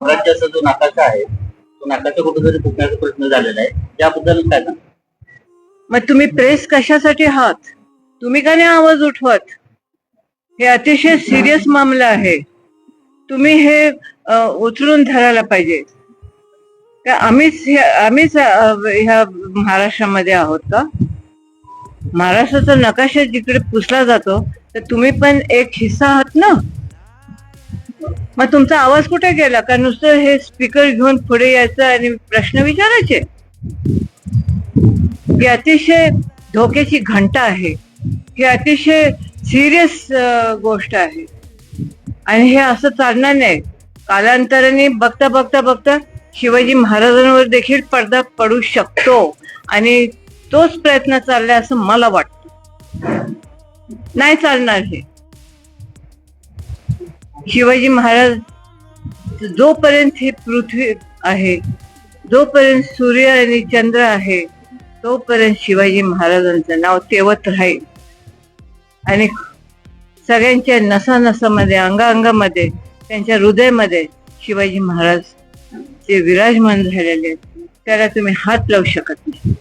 स्वराज्याचा जो नकाशा आहे तो नकाशा कुठेतरी फुटण्याचा प्रश्न झालेला आहे, त्याबद्दल काय सांग? मग तुम्ही प्रेस कशासाठी आहात? तुम्ही का नाही आवाज उठवत? हे अतिशय सिरियस मामला आहे. तुम्ही हे उचलून धरायला पाहिजे. का आम्हीच ह्या महाराष्ट्रामध्ये आहोत का? महाराष्ट्राचा नकाशा जिकडे पुसला जातो तर तुम्ही पण एक हिस्सा आहात ना. मग तुमचा आवाज कुठे गेला? का नुसतं हे स्पीकर घेऊन पुढे यायचं आणि प्रश्न विचारायचे? ही अतिशय धोक्याची घंटा आहे. ही अतिशय सिरियस गोष्ट आहे आणि हे असं चालणार नाही. कालांतराने बघता बघता बघता शिवाजी महाराजांवर देखील पडदा पडू शकतो आणि तोच प्रयत्न चाललाय असं मला वाटतं. नाही चालणार हे. शिवाजी महाराज जोपर्यंत ही पृथ्वी आहे, जोपर्यंत सूर्य आणि चंद्र आहे, तोपर्यंत शिवाजी महाराजांचं नाव तेवत राहील आणि सगळ्यांच्या नसानसामध्ये, अंगांगामध्ये, त्यांच्या हृदयामध्ये शिवाजी महाराज जे विराजमान झालेले, त्याला तुम्ही हात लावू शकत नाही.